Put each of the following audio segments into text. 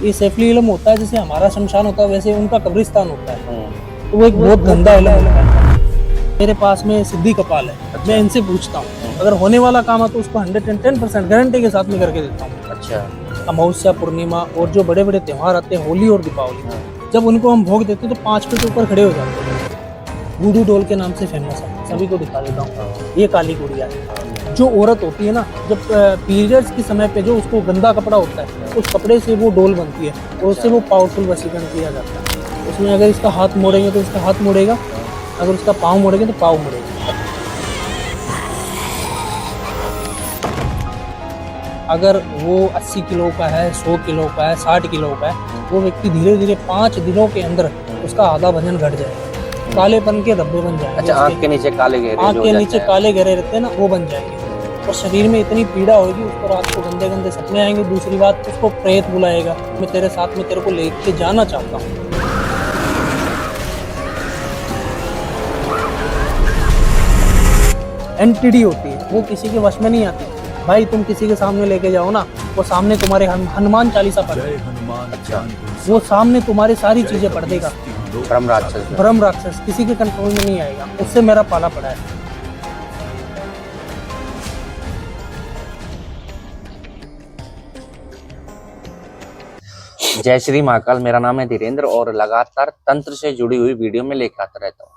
ये सैफली इलम होता है, जैसे हमारा शमशान होता है वैसे उनका कब्रिस्तान होता है। तो वो एक बहुत गंदा इलम होता है। मेरे पास में सिद्धि कपाल है, मैं इनसे पूछता हूँ अगर होने वाला काम है तो उसको 110% गारंटी के साथ में करके देता हूँ। अच्छा। अमावस्या, पूर्णिमा और जो बड़े बड़े त्योहार आते हैं, होली और दीपावली, जब उनको हम भोग देते हैं तो 5 फीट ऊपर खड़े हो जाते हैं। बूढ़ू डोल के नाम से फेमस है, सभी को दिखा देता हूँ। ये काली गुड़िया है। जो औरत होती है ना, जब पीरियड्स के समय पे जो उसको गंदा कपड़ा होता है, उस कपड़े से वो डोल बनती है और उससे वो पावरफुल वशीकरण किया जाता है। उसमें अगर इसका हाथ मोड़ेंगे तो इसका हाथ मुड़ेगा, अगर उसका पाँव मुड़ेंगे तो पाँव मुड़ेगा। अगर वो 80 किलो का है, 100 किलो का है, 60 किलो का है, वो व्यक्ति धीरे धीरे 5 दिनों के अंदर उसका आधा वजन घट जाएगा। कालेपन के धब्बे बन जाएंगे। अच्छा, आँख के नीचे काले घेरे, आँख के नीचे काले घेरे रहते हैं ना, वो बन जाएंगे। और शरीर में इतनी पीड़ा होगी, उसको रात को गंदे गंदे सपने आएंगे। दूसरी बात, उसको प्रेत बुलाएगा, मैं तेरे साथ में तेरे को लेके जाना चाहता हूँ। एंटिटी होती है, वो किसी के वश में नहीं आती। भाई तुम किसी के सामने लेके जाओ ना, वो सामने तुम्हारे हनुमान चालीसा पढ़ देगा। अच्छा। वो सामने तुम्हारी सारी चीजें पढ़ देगा। ब्रह्म राक्षस। ब्रह्म राक्षस किसी के कंट्रोल में नहीं आएगा। उससे मेरा पाला पड़ा है। जय श्री महाकाल। मेरा नाम है धीरेन्द्र और लगातार तंत्र से जुड़ी हुई वीडियो में लेकर आता रहता हूँ।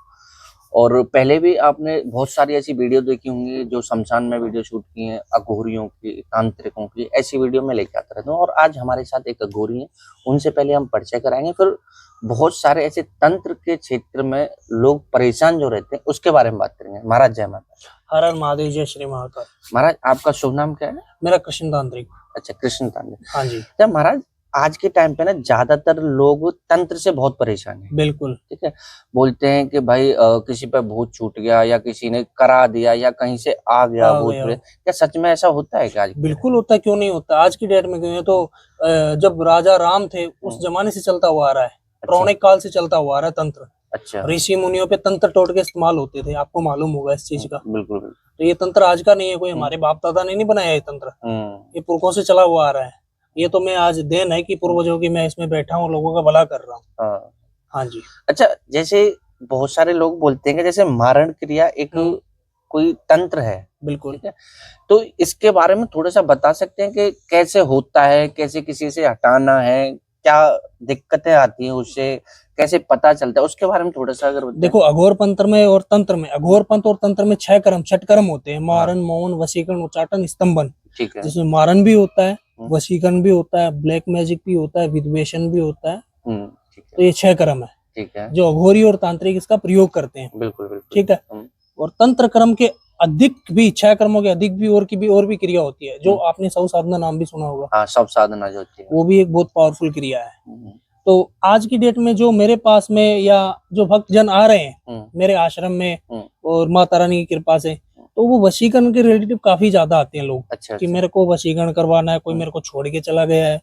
और पहले भी आपने बहुत सारी ऐसी वीडियो देखी होंगी जो शमशान में वीडियो शूट की हैं, अघोरियों की, तांत्रिकों की, ऐसी वीडियो में लेकर आता रहता हूँ। और आज हमारे साथ एक अघोरी है, उनसे पहले हम परिचय कराएंगे, फिर बहुत सारे ऐसे तंत्र के क्षेत्र में लोग परेशान जो रहते हैं उसके बारे में बात करेंगे। महाराज जय माता। हर हर महादेव, जय श्री महाकाल। महाराज आपका शुभ नाम क्या है? मेरा कृष्ण तांत्रिक। अच्छा, कृष्ण तांत्रिक। हाँ जी। क्या महाराज, आज के टाइम पे ना ज्यादातर लोग तंत्र से बहुत परेशान हैं। बिल्कुल। ठीक है, बोलते हैं कि भाई किसी पे भूत छूट गया या किसी ने करा दिया या कहीं से आ गया भूत प्रेत। क्या सच में ऐसा होता है क्या? बिल्कुल होता है, क्यों नहीं होता। आज की डेट में क्यों है तो जब राजा राम थे उस जमाने से चलता हुआ आ रहा है। पौराणिक काल से चलता हुआ आ रहा है तंत्र। अच्छा। ऋषि मुनियों पे तंत्र टोटके इस्तेमाल होते थे, आपको मालूम होगा इस चीज का। बिल्कुल। तो ये तंत्र आज का नहीं है, कोई हमारे बाप दादा ने नहीं बनाया ये तंत्र। ये पुरखों से चला हुआ आ रहा है। ये तो मैं आज देन है कि पूर्वजों की मैं इसमें बैठा हूँ, लोगों का भला कर रहा हूँ। हाँ जी। अच्छा, जैसे बहुत सारे लोग बोलते हैं कि जैसे मारण क्रिया एक कोई तंत्र है। बिल्कुल। ठीक है, तो इसके बारे में थोड़ा सा बता सकते हैं कि कैसे होता है, कैसे किसी से हटाना है, क्या दिक्कतें आती हैं उससे, कैसे पता चलता है, उसके बारे में थोड़ा सा अगर देखो, अघोर पंत्र में और तंत्र में, अघोर पंत्र और तंत्र में 6 कर्म, 6 कर्म होते हैं। मारण, मौन, वशीकरण, उच्चाटन, स्तंभन। ठीक है। जिसमें मारण भी होता है, वशीकरण भी होता है, ब्लैक मैजिक भी होता है, विद्वेषण भी होता है। तो ये 6 कर्म है। ठीक है, जो अघोरी और तांत्रिक इसका प्रयोग करते हैं। बिल्कुल बिल्कुल। ठीक है। और तंत्र कर्म के अधिक भी, 6 कर्मों के अधिक भी और भी क्रिया होती है। जो आपने सब साधना नाम भी सुना होगा। हाँ, सब साधना जो होती है वो भी एक बहुत पावरफुल क्रिया है। तो आज की डेट में जो मेरे पास में या जो भक्तजन आ रहे हैं मेरे आश्रम में और माता रानी की कृपा से, तो वो वशीकरण के रिलेटिव काफी ज्यादा आते हैं लोग। अच्छा, कि मेरे को वशीकरण करवाना है, कोई मेरे को छोड़ के चला गया है,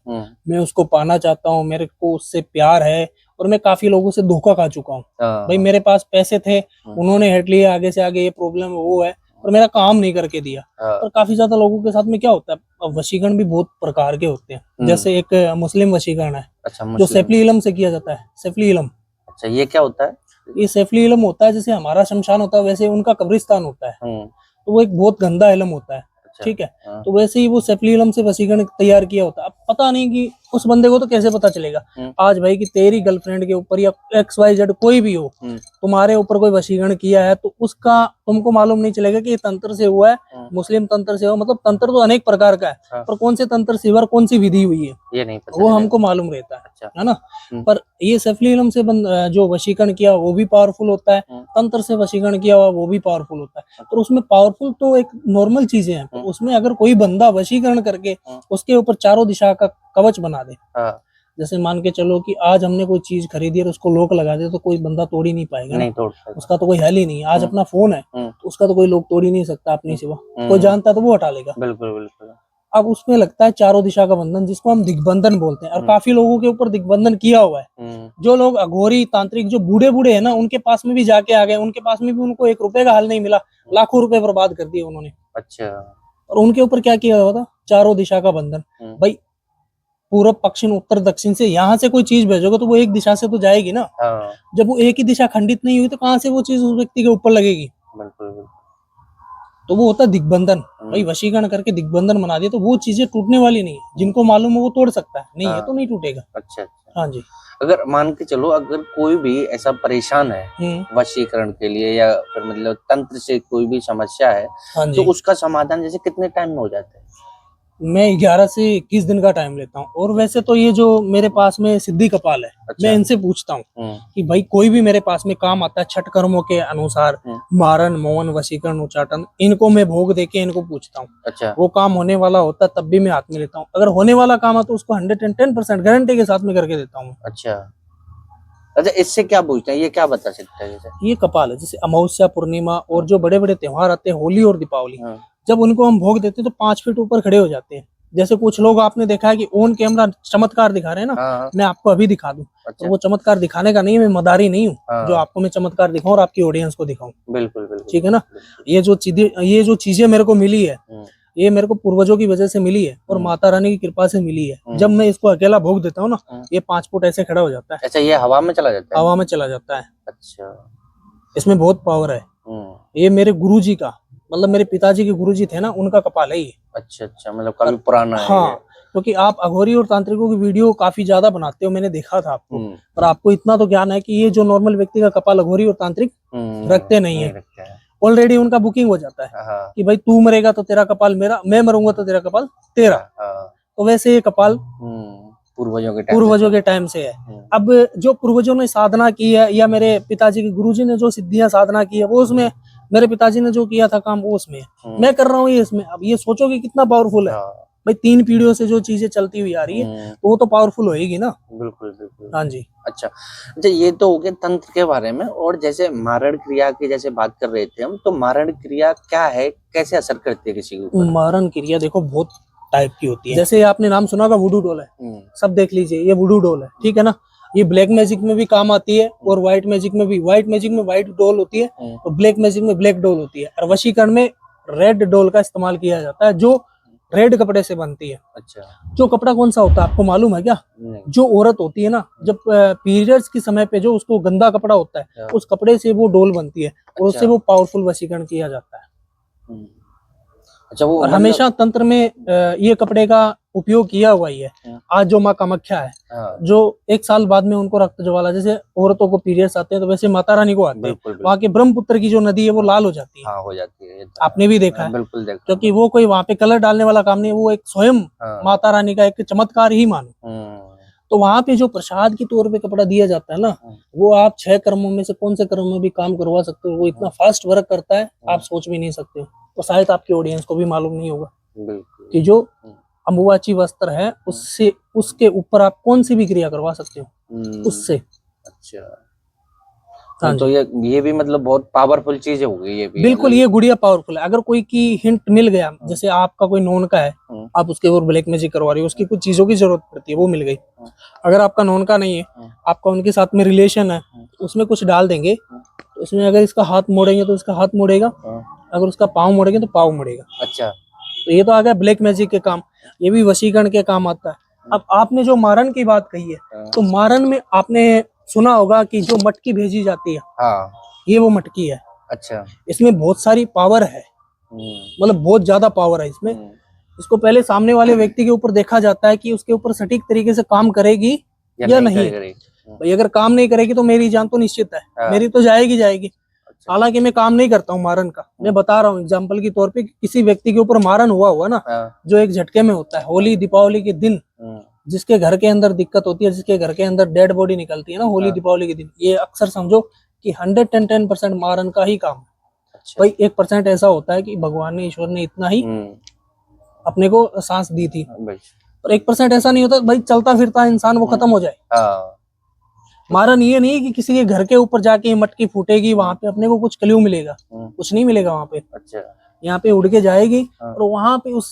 मैं उसको पाना चाहता हूँ, मेरे को उससे प्यार है। और मैं काफी लोगों से धोखा खा चुका हूँ। भाई मेरे पास पैसे थे, उन्होंने हट लिए, आगे से आगे ये प्रॉब्लम वो है, और मेरा काम नहीं करके दिया। और काफी ज्यादा लोगों के साथ में क्या होता है, वशीकरण भी बहुत प्रकार के होते हैं। जैसे एक मुस्लिम वशीकरण है। अच्छा, जो सैफली इलम से किया जाता है। सैफली इलम। अच्छा, ये क्या होता है? ये सैफली इलम होता है, जैसे हमारा शमशान होता है वैसे उनका कब्रिस्तान होता है। तो वो एक बहुत गंदा इलम होता है। ठीक है। तो वैसे ही वो सैफली इलम से वशीकरण तैयार किया होता है। अब पता नहीं कि उस बंदे को तो कैसे पता चलेगा आज भाई कि तेरी गर्लफ्रेंड के ऊपर या XYZ कोई भी हो, तुम्हारे ऊपर कोई वशीकरण किया है, तो उसका तुमको मालूम नहीं चलेगा कि ये तंत्र से हुआ है, मुस्लिम तंत्र से हुआ। मतलब तंत्र तो अनेक प्रकार का है, पर कौन से तंत्र से और कौन सी विधि हुई है ये नहीं पता, वो हमको मालूम रहता है। अच्छा। है ना। पर ये सैफली इलम से जो वशीकरण किया वो भी पावरफुल होता है, तंत्र से वशीकरण किया हुआ वो भी पावरफुल होता है। तो उसमें पावरफुल तो एक नॉर्मल चीजें हैं, उसमें अगर कोई बंदा वशीकरण करके उसके ऊपर चारों दिशा का कवच बना दे, जैसे मान के चलो कि आज हमने कोई चीज खरीदी और उसको लॉक लगा दे, तो कोई बंदा तोड़ ही नहीं पाएगा। नहीं तोड़ पाएगा, उसका तो कोई हल ही नहीं है। आज अपना फोन है तो उसका तो कोई लोग तोड़ ही नहीं सकता अपनी सिवा, कोई जानता तो वो हटा लेगा। बिल्कुल बिल्कुल। अब उसमें लगता है चारों दिशा का बंधन, जिसको हम दिग्बंधन बोलते हैं। और काफी लोगों के ऊपर दिग्बंधन किया हुआ है। जो लोग अघोरी तांत्रिक जो बूढ़े बूढ़े है ना, उनके पास में भी जाके आ गए, उनके पास में भी उनको 1 रुपए का हल नहीं मिला, लाखों रुपए बर्बाद कर दिए उन्होंने। अच्छा। और उनके ऊपर क्या किया हुआ था? चारों दिशा का बंधन। भाई पूर्व पश्चिम उत्तर दक्षिण से यहाँ से कोई चीज भेजोगे तो वो एक दिशा से तो जाएगी ना। हाँ, जब वो एक ही दिशा खंडित नहीं हुई तो कहाँ से वो चीज उस व्यक्ति के ऊपर लगेगी। बिल्कुल बिल्कुल। तो वो होता है दिग्बंधन। भाई वशीकरण करके दिग्बंधन बना दिया तो वो चीजें टूटने वाली नहीं है। जिनको मालूम है वो तोड़ सकता है, नहीं है तो नहीं टूटेगा। अच्छा अच्छा। हाँ जी। अगर मान के चलो, अगर कोई भी ऐसा परेशान है वशीकरण के लिए, या फिर मतलब तंत्र से कोई भी समस्या है, हाँ तो जी, उसका समाधान जैसे कितने टाइम में हो जाता है? मैं 11 से 21 दिन का टाइम लेता हूँ। और वैसे तो ये जो मेरे पास में सिद्धि कपाल है, अच्छा। मैं इनसे पूछता हूँ कि भाई कोई भी मेरे पास में काम आता है छठ कर्मों के अनुसार, मारण, मौन, वशीकरण, उच्चाटन, इनको मैं भोग देके इनको पूछता हूँ। अच्छा। वो काम होने वाला होता है तब भी मैं हाथ में लेता हूँ। अगर होने वाला काम है तो उसको 110% गारंटी के साथ में करके देता हूँ। अच्छा अच्छा, इससे क्या पूछते हैं, ये क्या बता सकते हैं? जैसे ये कपाल है, जैसे अमावस्या, पूर्णिमा और जो बड़े बड़े त्योहार आते हैं, होली और दीपावली, जब उनको हम भोग देते हैं तो 5 फीट ऊपर खड़े हो जाते हैं। जैसे कुछ लोग आपने देखा है कि ऑन कैमरा चमत्कार दिखा रहे हैं ना, मैं आपको अभी दिखा दूं। अच्छा। तो वो चमत्कार दिखाने का नहीं है, मैं मदारी नहीं हूँ जो आपको मैं चमत्कार दिखाऊं और आपकी ऑडियंस को दिखाऊं। बिल्कुल बिल्कुल, ठीक है ना। ये जो चीजें मेरे को मिली है, ये मेरे को पूर्वजों की वजह से मिली है और माता रानी की कृपा से मिली है। जब मैं इसको अकेला भोग देता हूँ ना, ये 5 फुट ऐसे खड़ा हो जाता है। अच्छा, ये हवा में चला जाता है? हवा में चला जाता है। अच्छा। इसमें बहुत पावर है। ये मेरे गुरुजी का, मतलब मेरे पिताजी के गुरुजी थे ना, उनका कपाल है ये। अच्छा अच्छा, मतलब काफी पुराना है। हाँ, क्योंकि आप अघोरी और तांत्रिकों की वीडियो काफी ज्यादा बनाते हो, मैंने देखा था आपको। पर आपको इतना तो ज्ञान है कि ये जो नॉर्मल व्यक्ति का कपाल अघोरी और तांत्रिक रखते नहीं है। ऑलरेडी उनका बुकिंग हो जाता है कि भाई तू मरेगा तो तेरा कपाल मेरा, मैं मरूंगा तो तेरा कपाल तेरा। तो वैसे ये कपाल पूर्वजों के टाइम से है। अब जो पूर्वजों ने साधना की है या मेरे पिताजी के गुरुजी ने जो सिद्धियां साधना की है वो उसमें, मेरे पिताजी ने जो किया था काम वो उसमें है, मैं कर रहा हूँ ये इसमें। अब ये सोचो कि कितना पावरफुल है भाई, 3 पीढ़ियों से जो चीजें चलती हुई आ रही है तो वो तो पावरफुल होएगी ना। बिल्कुल बिल्कुल। हाँ जी। अच्छा अच्छा, ये तो हो गया तंत्र के बारे में। और जैसे मारण क्रिया की जैसे बात कर रहे थे हम, तो मारण क्रिया क्या है, कैसे असर करती है किसी के ऊपर? मारण क्रिया देखो बहुत टाइप की होती है। जैसे आपने नाम सुना होगा वुडू डॉल है, सब देख लीजिए, ये वुडू डॉल है। ठीक है ना। ये ब्लैक मैजिक में भी काम आती है और व्हाइट मैजिक में भी। व्हाइट मैजिक में व्हाइट डॉल होती है और ब्लैक मैजिक में ब्लैक डॉल होती है। और वशीकरण में रेड डॉल का इस्तेमाल किया जाता है जो रेड कपड़े से बनती है। अच्छा। जो कपड़ा कौन सा होता है आपको मालूम है क्या? जो औरत होती है ना, जब पीरियड्स के समय पे जो उसको गंदा कपड़ा होता है, उस कपड़े से वो डोल बनती है और उससे वो पावरफुल वशीकरण किया जाता है। अच्छा, वो और हमेशा तंत्र में ये कपड़े का उपयोग किया हुआ ही है। आज जो माँ कामाख्या है, जो 1 साल बाद में उनको रक्त ज्वाला, जैसे औरतों को पीरियड्स आते हैं तो वैसे माता रानी को आते हैं, वहाँ के ब्रह्मपुत्र की जो नदी है वो लाल हो जाती है। हो जाती है। आपने भी देखा है। बिल्कुल देखा। क्योंकि वो कोई वहाँ पे कलर डालने वाला काम नहीं है, वो एक स्वयं माता रानी का एक चमत्कार ही मानो। तो वहाँ पे जो प्रसाद के तौर पे कपड़ा दिया जाता है ना, वो आप 6 कर्मों में से कौन से कर्म में भी काम करवा सकते हो। वो इतना फास्ट वर्क करता है आप सोच भी नहीं सकते। तो शायद आपकी ऑडियंस को भी मालूम नहीं होगा कि जो अम्बुवाची वस्त्र है उससे, उसके ऊपर आप कौन सी भी क्रिया करवा सकते हो उससे। अच्छा। हाँ, तो ये भी मतलब बहुत पावरफुल चीज हो गई ये भी। बिल्कुल, ये गुड़िया पावरफुल है। अगर कोई की हिंट मिल गया, जैसे आपका कोई नॉन का है, आप उसके ऊपर ब्लैक मैजिक करवा रहे हो, उसकी कुछ चीजों की जरूरत पड़ती है, वो मिल गई। अगर आपका नॉन का नहीं है, आपका उनके साथ में रिलेशन है, उसमें कुछ डाल देंगे तो उसमें अगर इसका हाथ मोड़ेंगे तो इसका हाथ मुड़ेगा, अगर उसका पाँव मुड़ेंगे तो पाँव मुड़ेगा। अच्छा। तो ये तो आ गया ब्लैक मैजिक के काम। ये भी वशीकरण के काम आता है। अब आपने जो मारण की बात कही है, तो मारण में आपने सुना होगा कि जो मटकी भेजी जाती है, ये वो मटकी है। अच्छा। इसमें बहुत सारी पावर है, मतलब बहुत ज्यादा पावर है इसमें। इसको पहले सामने वाले व्यक्ति के ऊपर देखा जाता है कि उसके ऊपर सटीक तरीके से काम करेगी या नहीं। भाई अगर काम नहीं करेगी तो मेरी जान तो निश्चित है, मेरी तो जाएगी जाएगी। हालांकि मैं काम नहीं करता हूँ मारन का, मैं बता रहा हूँ एग्जाम्पल के तौर पे। किसी व्यक्ति के ऊपर मारन हुआ ना, जो एक झटके में होता है, होली दीपावली के दिन, जिसके घर के अंदर दिक्कत होती है, जिसके घर के अंदर डेड बॉडी निकलती है ना होली दीपावली के दिन, ये अक्सर समझो कि 110% मारन का ही काम है। भाई 1% ऐसा होता है कि भगवान ने, ईश्वर ने इतना ही अपने को सांस दी थी, और 1% ऐसा नहीं होता भाई चलता फिरता इंसान वो खत्म हो जाए। मारन ये नहीं कि किसी के घर के ऊपर जाके मटकी फूटेगी, वहां पे अपने को कुछ क्ल्यू मिलेगा, कुछ नहीं मिलेगा वहां पे। अच्छा। यहाँ पे उड़ के जाएगी और वहां पे उस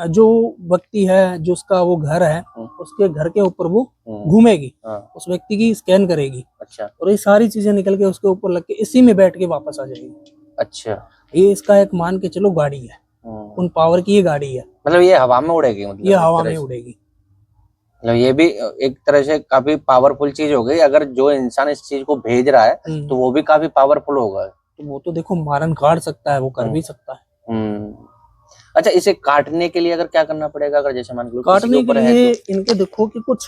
जो व्यक्ति है, जो उसका वो घर है, उसके घर के ऊपर वो घूमेगी, उस व्यक्ति की स्कैन करेगी। अच्छा। और ये सारी चीजें निकल के उसके ऊपर लग के इसी में बैठ के वापस आ जाएगी। अच्छा। ये इसका एक मान के चलो गाड़ी है, उन पावर की ये गाड़ी है। मतलब ये हवा में उड़ेगी? मतलब ये हवा में उड़ेगी। मतलब ये भी एक तरह से काफी पावरफुल चीज हो गई, अगर जो इंसान इस चीज को भेज रहा है तो वो भी काफी पावरफुल होगा। तो वो तो देखो मारन काट सकता है, वो कर भी सकता है। अच्छा, इसे काटने के लिए अगर क्या करना पड़ेगा, अगर जैसे मान लो काटने के लिए इनके देखो कि कुछ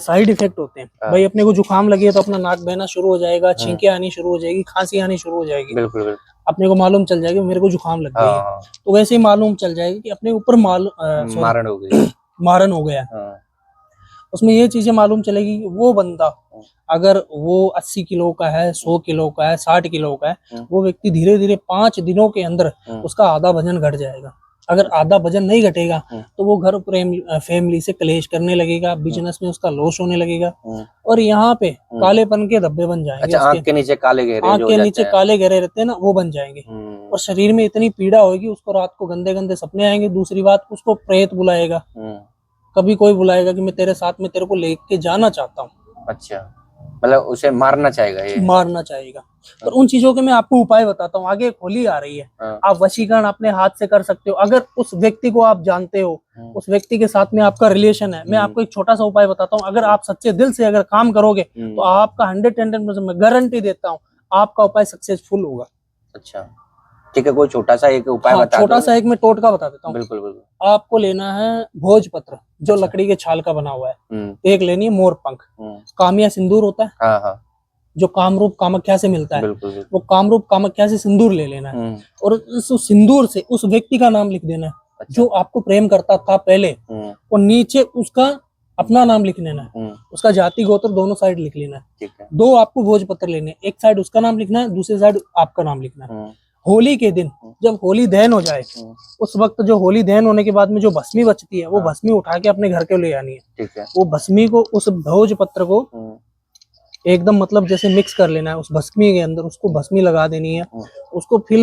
साइड इफेक्ट होते हैं। भाई अपने को जुकाम लगी है तो अपना नाक बहना शुरू हो जाएगा, छींके आनी शुरू हो जाएगी, खांसी आनी शुरू हो जाएगी। बिल्कुल बिल्कुल। अपने को मालूम चल जाएगा मेरे को जुकाम लग गई है, तो वैसे ही मालूम चल जाएगा कि अपने ऊपर मारन हो गई, मारन हो गया। उसमें ये चीजें मालूम चलेगी कि वो बंदा अगर वो 80 किलो का है, 100 किलो का है, 60 किलो का है, वो व्यक्ति धीरे धीरे 5 दिनों के अंदर उसका आधा वजन घट जाएगा। अगर आधा वजन नहीं घटेगा तो वो घर फैमिली से क्लेश करने लगेगा, बिजनेस में उसका लॉस होने लगेगा और यहाँ पे कालेपन के धब्बे बन जाएंगे। अच्छा, आंख के नीचे काले घेरे, आंख के नीचे काले घेरे रहते हैं ना, वो बन जाएंगे और शरीर में इतनी पीड़ा होगी, उसको रात को गंदे गंदे सपने आएंगे। दूसरी बात, उसको प्रेत बुलाएगा, कभी कोई बुलाएगा कि मैं तेरे साथ में तेरे को लेके जाना चाहता हूँ। अच्छा, मतलब उसे मारना चाहेगा, ये मारना चाहेगा। और उन चीजों के मैं आपको उपाय बताता हूँ। आगे एक होली आ रही है, आप वशीकरण अपने हाथ से कर सकते हो। अगर उस व्यक्ति को आप जानते हो, उस व्यक्ति के साथ में आपका रिलेशन है, मैं आपको एक छोटा सा उपाय बताता हूँ। अगर आप सच्चे दिल से अगर काम करोगे तो आपका 110% मैं गारंटी देता हूँ आपका उपाय सक्सेसफुल होगा। अच्छा, ठीक है, कोई छोटा सा एक उपाय बता दो। छोटा सा एक मैं टोटका बता देता हूँ। बिल्कुल बिल्कुल। आपको लेना है भोजपत्र, जो लकड़ी के छाल का बना हुआ है। एक लेनी है मोर पंख, कामिया सिंदूर होता है, हाँ, जो कामरूप कामाख्या से मिलता है। बिल्कुल। वो कामरूप कामाख्या से सिंदूर ले लेना है और उस सिंदूर से उस व्यक्ति का नाम लिख देना है। अच्छा। जो आपको प्रेम करता था पहले, और नीचे उसका अपना नाम लिख लेना है, उसका जाति गोत्र दोनों साइड लिख लेना है। ठीक है। 2 आपको भोजपत्र लेने, एक साइड उसका नाम लिखना है, दूसरी साइड आपका नाम लिखना है। होली के दिन जब होली दहन हो जाए, उस वक्त जो होली दहन होने के बाद में जो भस्मी बचती है, वो भस्मी उठा के अपने घर के ले आनी है। ठीक है। वो भस्मी को, उस भोजपत्र को एकदम मतलब जैसे मिक्स कर लेना है उस भस्मी के अंदर, उसको भस्मी लगा देनी है। उसको फिर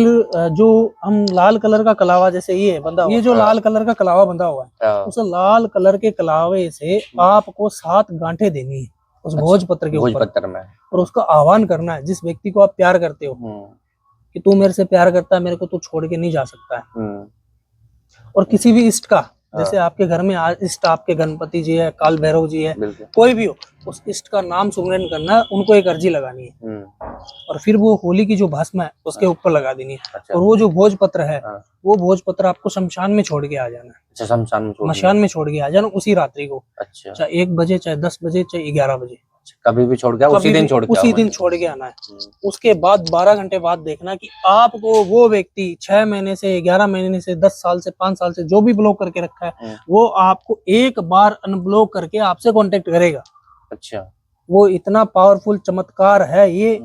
जो हम लाल कलर का कलावा, जैसे ये बंधा, ये जो लाल कलर का कलावा बंधा हुआ है, उस लाल कलर के कलावे से आपको 7 गांठें देनी है उस भोजपत्र के ऊपर में, और उसका आह्वान करना है जिस व्यक्ति को आप प्यार करते हो कि तू मेरे से प्यार करता है, मेरे को तू छोड़ के नहीं जा सकता है। और किसी भी इष्ट का, जैसे आपके घर में इष्ट आपके गणपति जी है, काल भैरव जी है, कोई भी हो, उस इष्ट का नाम सुमरन करना है, उनको एक अर्जी लगानी है और फिर वो होली की जो भस्म है उसके ऊपर लगा देनी है। अच्छा। और वो जो भोजपत्र है, वो भोजपत्र आपको शमशान में छोड़ के आ जाना है। अच्छा, शमशान में छोड़ के आ जाना उसी रात्रि को। अच्छा। चाहे 1 बजे, चाहे 10 बजे, चाहे 11 बजे, कभी भी छोड़ के, उसी दिन छोड़ के आना है। उसके बाद 12 घंटे बाद देखना कि आपको वो व्यक्ति 6 महीने से, 11 महीने से, 10 साल से, 5 साल से जो भी ब्लॉक करके रखा है, वो आपको एक बार अनब्लॉक करके आपसे कांटेक्ट करेगा। अच्छा। वो इतना पावरफुल चमत्कार है ये,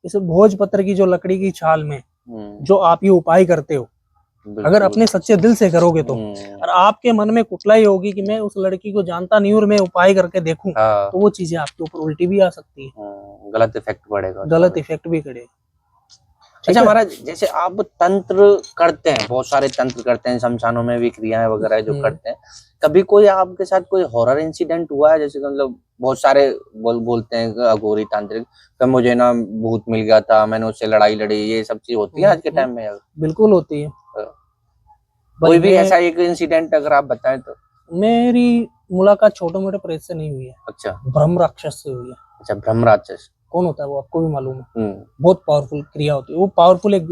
इस भोजपत्र की जो लकड़ी की छाल में जो आप ये उपाय करते हो, अगर अपने सच्चे दिल से करोगे तो, और आपके मन में कुटलाई होगी कि मैं उस लड़की को जानता नहीं और मैं उपाय करके देखूं, तो वो चीजें आपके ऊपर उल्टी भी आ सकती है, गलत इफेक्ट पड़ेगा, गलत इफेक्ट भी करेगा। अच्छा महाराज, जैसे आप तंत्र करते हैं, बहुत सारे तंत्र करते हैं, शमशानों में भी क्रियाएं वगैरह जो करते हैं, कभी कोई आपके साथ कोई हॉरर इंसिडेंट हुआ है? जैसे मतलब बहुत सारे बोलते हैं अघोरी तांत्रिक, कि मुझे ना भूत मिल गया था, मैंने उससे लड़ाई लड़ी, ये सब चीज होती है आज के टाइम में? बिल्कुल होती है। कोई भी ऐसा एक इंसिडेंट अगर आप बताएं तो। मेरी मुलाकात छोटे मोटे प्रेत से नहीं हुई है। अच्छा। ब्रह्म राक्षस से हुई है। अच्छा, ब्रह्म राक्षस कौन होता है वो आपको भी मालूम है? बहुत पावरफुल क्रिया होती है, वो पावरफुल एक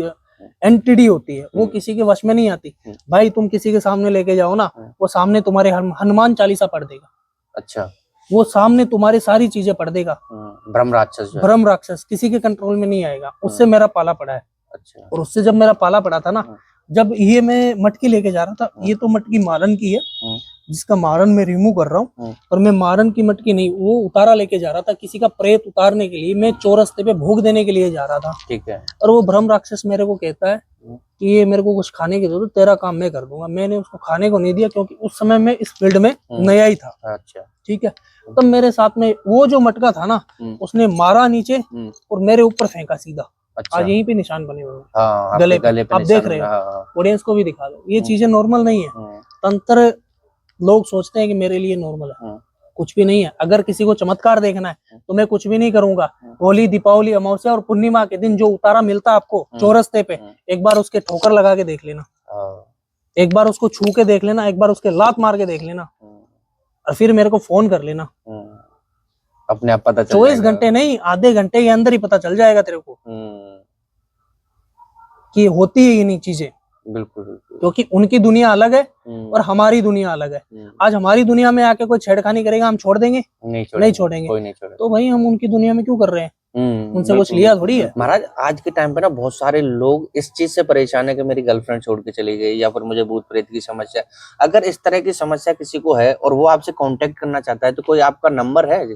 एंटिटी होती है, वो किसी के वश में नहीं आती। भाई तुम किसी के सामने लेके जाओ ना, वो सामने तुम्हारे हनुमान चालीसा पढ़ देगा। अच्छा। वो सामने तुम्हारी सारी चीजें पढ़ देगा। ब्रह्म राक्षस किसी के कंट्रोल में नहीं आएगा। उससे मेरा पाला पड़ा है। अच्छा। और उससे जब मेरा पाला पड़ा था ना, जब ये मैं मटकी लेके जा रहा था, ये तो मटकी मारन की है, जिसका मारन मैं रिमूव कर रहा हूँ, और मैं मारन की मटकी नहीं, वो उतारा लेके जा रहा था, किसी का प्रेत उतारने के लिए, मैं चौरस्ते पे भोग देने के लिए जा रहा था। ठीक है। और वो ब्रह्म राक्षस मेरे को कहता है कि ये मेरे को कुछ खाने की जरूरत, तेरा काम मैं कर दूंगा। मैंने उसको खाने को नहीं दिया, क्योंकि उस समय मैं इस फील्ड में नया ही था। अच्छा। ठीक है। तब मेरे साथ में वो जो मटका था ना, उसने मारा नीचे और मेरे ऊपर फेंका सीधा। अच्छा। आज यहीं पे निशान बने हुए हैं, गले पे आप देख रहे हो, ऑडियंस को भी दिखा दो। ये चीजें नॉर्मल नहीं है। तंत्र लोग सोचते हैं कि मेरे लिए नॉर्मल है, कुछ भी नहीं है। अगर किसी को चमत्कार देखना है तो मैं कुछ भी नहीं करूंगा। होली, दीपावली, अमावस्या और पूर्णिमा के दिन जो उतारा मिलता है आपको चौरस्ते पे, एक बार उसके ठोकर लगा के देख लेना, एक बार उसको छू के देख लेना, एक बार उसके लात मार के देख लेना। और फिर मेरे को फोन कर लेना। अपने आप पता चल 24 घंटे नहीं, आधे घंटे के अंदर ही पता चल जाएगा तेरे को कि होती है ये नहीं चीजें। बिल्कुल बिल्कुल। क्योंकि उनकी दुनिया अलग है और हमारी दुनिया अलग है। आज हमारी दुनिया में आके कोई छेड़खानी करेगा, हम छोड़ देंगे? नहीं छोड़ेंगे। कोई नहीं छोड़ेगा। तो भाई हम उनकी दुनिया में क्यों कर रहे हैं? उनसे कुछ लिया थोड़ी है। महाराज आज के टाइम पे ना बहुत सारे लोग इस चीज से परेशान है कि मेरी गर्लफ्रेंड छोड़ के चली गई या फिर मुझे भूत प्रेत की समस्या। अगर इस तरह की समस्या किसी को है और वो आपसे कांटेक्ट करना चाहता है तो कोई आपका नंबर है?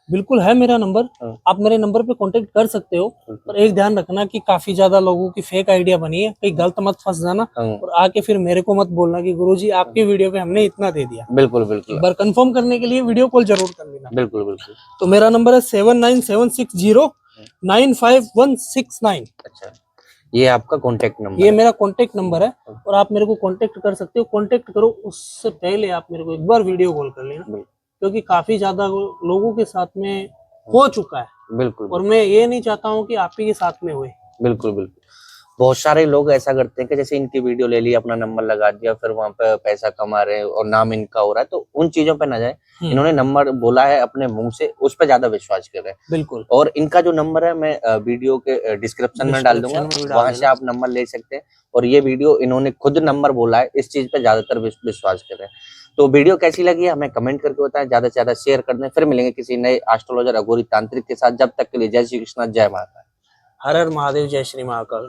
बिल्कुल है मेरा नंबर, आप मेरे नंबर पे कांटेक्ट कर सकते हो। पर एक ध्यान रखना कि काफी ज्यादा लोगों की फेक आइडिया बनी है, कहीं गलत मत फंस जाना और आके फिर मेरे को मत बोलना कि गुरुजी आपकी वीडियो पे हमने इतना दे दिया। बिल्कुल बिल्कुल। एक बार कंफर्म करने के लिए वीडियो कॉल जरूर कर लेना। बिल्कुल बिल्कुल। तो मेरा नंबर है 7976095169। अच्छा, ये आपका कांटेक्ट नंबर? ये मेरा कांटेक्ट नंबर है और आप मेरे को कांटेक्ट कर सकते हो। कांटेक्ट करो उससे पहले आप मेरे को एक बार वीडियो कॉल कर लेना, क्योंकि काफी ज्यादा लोगों के साथ में हो चुका है। बिल्कुल। और मैं ये नहीं चाहता हूँ कि आप ही के साथ में हुए। बिल्कुल बिल्कुल। बहुत सारे लोग ऐसा करते हैं कि जैसे इनकी वीडियो ले ली, अपना नंबर लगा दिया, फिर वहां पे पैसा कमा रहे हैं और नाम इनका हो रहा है, तो उन चीजों पे ना जाए। इन्होंने नंबर बोला है अपने मुंह से, उस पर ज्यादा विश्वास करें। बिल्कुल। और इनका जो नंबर है मैं वीडियो के डिस्क्रिप्शन में डाल दूंगा, वहां से आप नंबर ले सकते हैं। और ये वीडियो इन्होंने खुद नंबर बोला है, इस चीज पे ज्यादातर विश्वास करें। तो वीडियो कैसी लगी हमें कमेंट करके बताएं, ज्यादा से ज्यादा शेयर कर दें। फिर मिलेंगे किसी नए एस्ट्रोलॉजर अघोरी तांत्रिक के साथ। जब तक के लिए जय श्री कृष्ण, जय महाकाल। हर हर महादेव, जय श्री महाकाल।